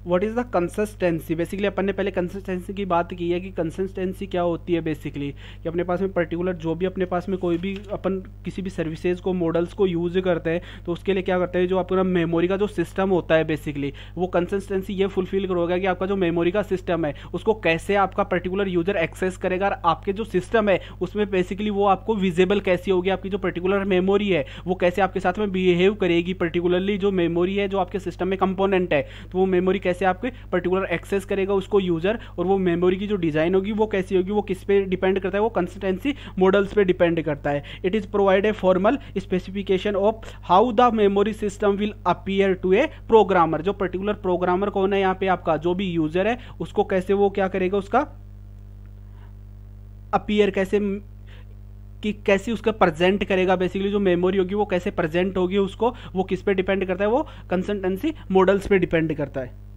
What is the consistency. Basically अपन ने पहले कंसिस्टेंसी की बात की है कि कंसिस्टेंसी क्या होती है बेसिकली, कि अपने पास में पर्टिकुलर जो भी अपने पास में कोई भी अपन किसी भी सर्विसेज को मॉडल्स को यूज़ करते हैं तो उसके लिए क्या करते हैं, जो अपना मेमोरी का जो सिस्टम होता है बेसिकली वो कंसिस्टेंसी ये फुलफिल करोगा कि आपका जो मेमोरी का सिस्टम है उसको कैसे आपका पर्टिकुलर यूजर एक्सेस करेगा, और आपके जो सिस्टम है उसमें बेसिकली वो आपको विजिबल कैसी होगी, आपकी जो पर्टिकुलर मेमोरी है वो कैसे आपके साथ में बिहेव करेगी, पर्टिकुलरली जो मेमोरी है जो आपके सिस्टम में कंपोनेंट है तो वो मेमोरी कैसे आपके पर्टिकुलर एक्सेस करेगा उसको यूजर, और वो मेमोरी की जो डिजाइन होगी वो कैसी होगी, वो किस पे डिपेंड करता है, वो कंसिस्टेंसी मॉडल्स पे डिपेंड करता है। It is provide a formal specification of how the memory system will appear to a programmer. जो पर्टिकुलर प्रोग्रामर कौन है यहाँ पे, आपका जो भी यूजर है उसको कैसे वो क्या करेगा, उसका अपीयर कैसे कि कैसे उसका प्रेजेंट करेगा, बेसिकली जो मेमोरी होगी वो कैसे प्रेजेंट होगी उसको, वो किस पे डिपेंड करता है, वो कंसिस्टेंसी मॉडल्स पे डिपेंड करता है।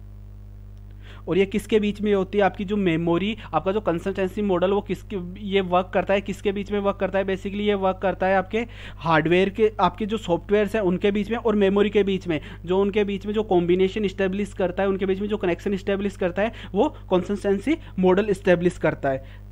और ये किसके बीच में होती है, आपकी जो मेमोरी, आपका जो कंसिस्टेंसी मॉडल वो किसके ये वर्क करता है, किसके बीच में वर्क करता है, बेसिकली ये वर्क करता है आपके हार्डवेयर के, आपके जो सॉफ्टवेयर्स हैं उनके बीच में और मेमोरी के बीच में, जो उनके बीच में जो कॉम्बिनेशन इस्टेब्लिश करता है, उनके बीच में जो कनेक्शन इस्टेब्लिश करता है वो कंसिस्टेंसी मॉडल इस्टेब्लिश करता है।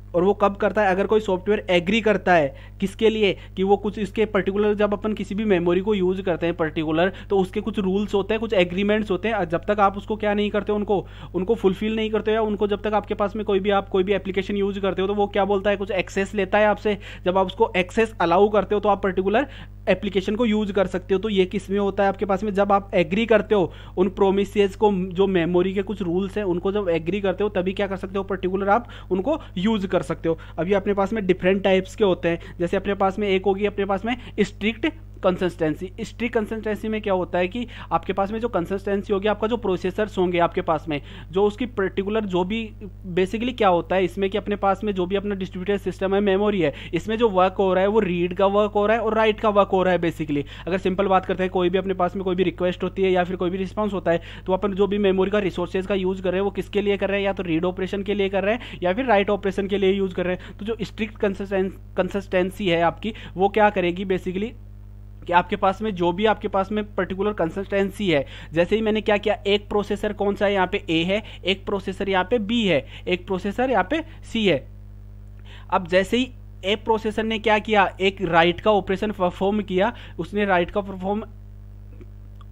और वो कब करता है, अगर कोई सॉफ्टवेयर एग्री करता है किसके लिए, कि वो कुछ इसके पर्टिकुलर, जब अपन किसी भी मेमोरी को यूज करते हैं पर्टिकुलर तो उसके कुछ रूल्स होते हैं, कुछ एग्रीमेंट्स होते हैं, जब तक आप उसको क्या नहीं करते, उनको फुलफिल नहीं करते हो, या उनको जब तक आपके पास में आप कोई भी एप्लीकेशन यूज करते हो तो वो क्या बोलता है, कुछ एक्सेस लेता है आपसे, जब आप उसको एक्सेस अलाउ करते हो तो आप पर्टिकुलर एप्लीकेशन को यूज कर सकते हो। तो ये किस में होता है आपके पास में, जब आप एग्री करते हो उन प्रोमिसेस को, जो मेमोरी के कुछ रूल्स हैं उनको जब एग्री करते हो तभी क्या कर सकते हो, पर्टिकुलर आप उनको यूज कर सकते हो। अभी अपने पास में डिफरेंट टाइप्स के होते हैं, जैसे अपने पास में एक होगी अपने पास में स्ट्रिक्ट कंसिस्टेंसी। स्ट्रिक्ट कंसिस्टेंसी में क्या होता है कि आपके पास में जो कंसिस्टेंसी होगी, आपका जो प्रोसेसर्स होंगे आपके पास में, जो उसकी पर्टिकुलर जो भी बेसिकली क्या होता है इसमें कि अपने पास में जो भी अपना डिस्ट्रीब्यूटेड सिस्टम है, मेमोरी है, इसमें जो वर्क हो रहा है वो रीड का वर्क हो रहा है और राइट का वर्क हो रहा है। बेसिकली अगर सिंपल बात करते हैं, कोई भी अपने पास में कोई भी रिक्वेस्ट होती है या फिर कोई भी रिस्पॉन्स होता है तो अपन जो भी मेमोरी का रिसोर्सेज का यूज कर रहे हैं वो किसके लिए कर रहे हैं, या तो रीड ऑपरेशन के लिए कर रहे हैं या फिर राइट ऑपरेशन के लिए यूज कर रहे हैं। तो जो स्ट्रिक्ट कंसिस्टेंसी है आपकी वो क्या करेगी बेसिकली, कि आपके पास में जो भी आपके पास में पर्टिकुलर कंसिस्टेंसी है, जैसे ही मैंने क्या किया, एक प्रोसेसर कौन सा है यहाँ पे ए है, एक प्रोसेसर यहाँ पे बी है, एक प्रोसेसर यहाँ पे सी है। अब जैसे ही ए प्रोसेसर ने क्या किया, एक राइट का ऑपरेशन परफॉर्म किया, उसने राइट का परफॉर्म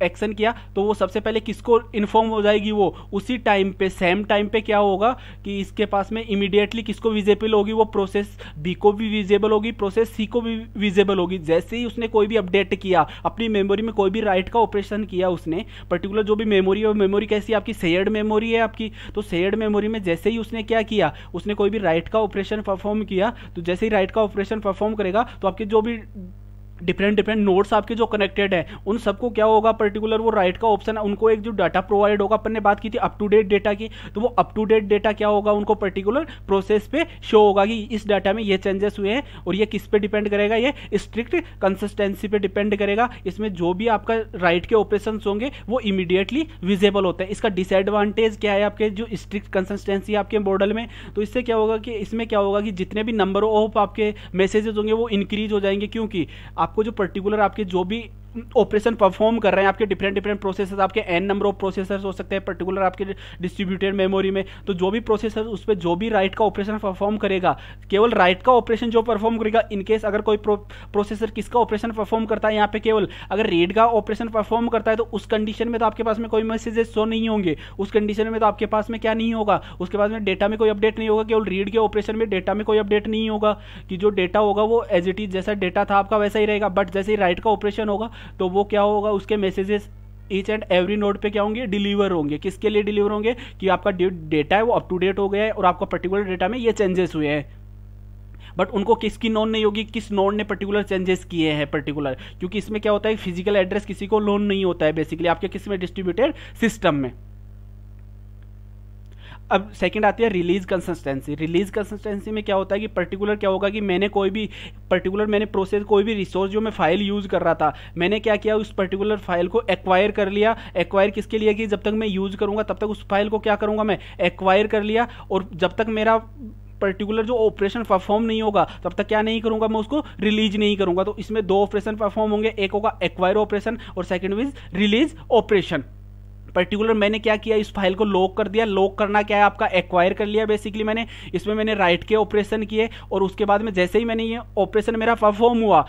एक्शन किया तो वो सबसे पहले किसको इन्फॉर्म हो जाएगी, वो उसी टाइम पे सेम टाइम पे क्या होगा कि इसके पास में इमीडिएटली किसको विजिबल होगी, वो प्रोसेस बी को भी विजिबल होगी, प्रोसेस सी को भी विजिबल होगी। जैसे ही उसने कोई भी अपडेट किया अपनी मेमोरी में, कोई भी राइट का ऑपरेशन किया उसने, पर्टिकुलर जो भी मेमोरी है वो मेमोरी कैसी आपकी शेयर्ड मेमोरी है आपकी, तो शेयर्ड मेमोरी में जैसे ही उसने क्या किया, उसने कोई भी राइट का ऑपरेशन परफॉर्म किया, तो जैसे ही राइट का ऑपरेशन परफॉर्म करेगा तो आपके जो भी डिफरेंट नोड्स आपके जो कनेक्टेड हैं उन सबको क्या होगा, पर्टिकुलर वो राइट का ऑप्शन, उनको एक जो डाटा प्रोवाइड होगा, अपन ने बात की थी अप टू डेट डेटा की, तो वो अप टू डेट डेटा क्या होगा, उनको पर्टिकुलर प्रोसेस पे शो होगा कि इस डाटा में ये चेंजेस हुए हैं। और ये किस पे डिपेंड करेगा, ये स्ट्रिक्ट कंसिस्टेंसी पे डिपेंड करेगा। इसमें जो भी आपका राइट के ऑपरेशन होंगे वो इमीडिएटली विजिबल होते हैं। इसका डिसएडवांटेज क्या है आपके जो स्ट्रिक्ट कंसिस्टेंसी आपके मॉडल में, तो इससे क्या होगा कि इसमें क्या होगा कि जितने भी नंबर ऑफ आपके मैसेजेस होंगे वो इंक्रीज हो जाएंगे, क्योंकि आपको जो पर्टिकुलर आपके जो भी ऑपरेशन परफॉर्म कर रहे हैं आपके डिफरेंट प्रोसेसर, आपके एन नंबर ऑफ प्रोसेसर्स हो सकते हैं पर्टिकुलर आपके डिस्ट्रीब्यूटेड मेमोरी में, तो जो भी प्रोसेसर उस पर जो भी राइट का ऑपरेशन परफॉर्म करेगा, केवल राइट का ऑपरेशन जो परफॉर्म करेगा, इनकेस अगर कोई प्रोसेसर किसका ऑपरेशन परफॉर्म करता है यहाँ पे केवल अगर रीड का ऑपरेशन परफॉर्म करता है, तो उस कंडीशन में तो आपके पास में कोई मैसेजेस शो नहीं होंगे, उस कंडीशन में तो आपके पास में क्या नहीं होगा, उसके पास में डेटा में कोई अपडेट नहीं होगा, केवल रीड के ऑपरेशन में डेटा में कोई अपडेट नहीं होगा, कि जो डेटा होगा वो एज इट इज जैसा डेटा था आपका वैसा ही रहेगा। बट जैसे ही राइट का ऑपरेशन होगा तो वो क्या होगा, उसके messages each and every node पे क्या होंगे, डिलीवर होंगे। किसके लिए डिलीवर होंगे, कि आपका डेटा है वो अप टू डेट हो गया है और आपका पर्टिकुलर डेटा में ये चेंजेस हुए हैं, बट उनको किसकी नोन नहीं होगी, किस नोड ने पर्टिकुलर चेंजेस किए हैं पर्टिकुलर, क्योंकि इसमें क्या होता है फिजिकल एड्रेस किसी को नोन नहीं होता है बेसिकली आपके किस में डिस्ट्रीब्यूटेड सिस्टम में। अब सेकंड आती है रिलीज कंसिस्टेंसी। रिलीज कंसिस्टेंसी में क्या होता है कि पर्टिकुलर क्या होगा कि मैंने कोई भी पर्टिकुलर मैंने प्रोसेस कोई भी रिसोर्स जो मैं फाइल यूज कर रहा था, मैंने क्या किया उस पर्टिकुलर फाइल को एक्वायर कर लिया। एक्वायर किसके लिए, कि जब तक मैं यूज करूंगा तब तक उस फाइल को क्या करूंगा मैं एक्वायर कर लिया, और जब तक मेरा पर्टिकुलर जो ऑपरेशन परफॉर्म नहीं होगा तब तक क्या नहीं करूंगा, मैं उसको रिलीज नहीं करूंगा। तो इसमें दो ऑपरेशन परफॉर्म होंगे, एक होगा एक्वायर ऑपरेशन और second is release operation. Particular मैंने क्या किया, इस फाइल को लॉक कर दिया। लॉक करना क्या है आपका, एक्वायर कर लिया बेसिकली मैंने। इसमें मैंने राइट के ऑपरेशन किए और उसके बाद में जैसे ही मैंने ये ऑपरेशन मेरा परफॉर्म हुआ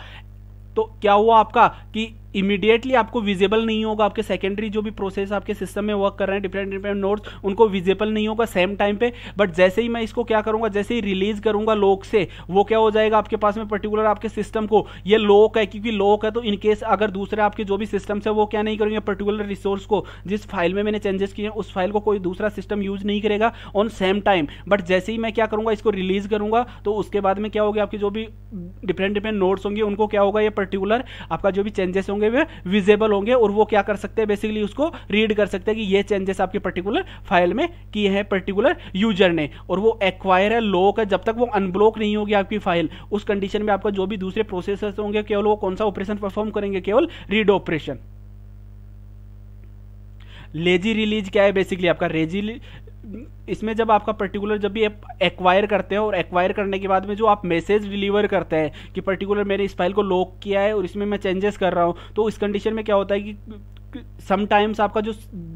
तो क्या हुआ आपका कि इमीडिएटली आपको विजिबल नहीं होगा, आपके सेकेंडरी जो भी प्रोसेस आपके सिस्टम में वर्क कर रहे हैं डिफरेंट डिफरेंट नोड्स, उनको विजिबल नहीं होगा सेम टाइम पे। बट जैसे ही मैं इसको क्या करूंगा, जैसे ही रिलीज करूंगा लॉक से, वो क्या हो जाएगा आपके पास में पर्टिकुलर आपके सिस्टम को, ये लॉक है क्योंकि लॉक है तो इनकेस अगर दूसरे आपके जो भी सिस्टम है वो क्या नहीं करेंगे, पर्टिकुलर रिसोर्स को जिस फाइल में मैंने चेंजेस किए उस फाइल को कोई दूसरा सिस्टम यूज नहीं करेगा ऑन सेम टाइम। बट जैसे ही मैं क्या करूंगा, इसको रिलीज करूंगा तो उसके बाद में क्या होगा, आपके जो भी डिफरेंट डिफरेंट नोड्स होंगे उनको क्या होगा, ये पर्टिकुलर आपका जो भी चेंजेस होंगे वे विजिबल होंगे और वो क्या कर सकते हैं, बेसिकली उसको रीड कर सकते हैं कि ये चेंजेस आपके पर्टिकुलर फाइल में किए हैं पर्टिकुलर यूजर ने। और वो एक्वायर है, लॉक है, जब तक वो अनब्लॉक नहीं होगी आपकी फाइल, उस कंडीशन में आपका जो भी दूसरे प्रोसेसर्स होंगे केवल वो कौन सा ऑपरेशन परफॉर्म करेंगे, केवल रीड ऑपरेशन। लेजी रिलीज क्या है बेसिकली आपका, इसमें जब आपका पर्टिकुलर जब भी एक्वायर करते हैं और एक्वायर करने के बाद में जो आप मैसेज डिलीवर करते हैं कि पर्टिकुलर मैंने इस फाइल को लॉक किया है और इसमें मैं चेंजेस कर रहा हूं, तो इस कंडीशन में क्या होता है कि समटाइम्स आपका जो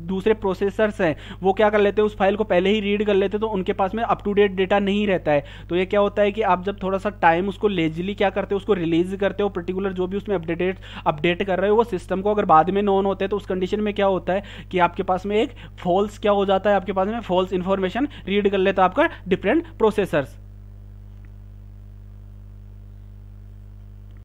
दूसरे प्रोसेसर्स हैं वो क्या कर लेते हैं, उस फाइल को पहले ही रीड कर लेते हैं तो उनके पास में अप टू डेट डेटा नहीं रहता है। तो ये क्या होता है कि आप जब थोड़ा सा टाइम उसको लेजिली क्या करते हो, उसको रिलीज करते हो, पर्टिकुलर जो भी उसमें अपडेट कर रहे हो वो सिस्टम को अगर बाद में नॉन होते हैं तो उस कंडीशन में क्या होता है कि आपके पास में एक फॉल्स क्या हो जाता है, आपके पास में फॉल्स इन्फॉर्मेशन रीड कर लेता है आपका डिफरेंट प्रोसेसर्स।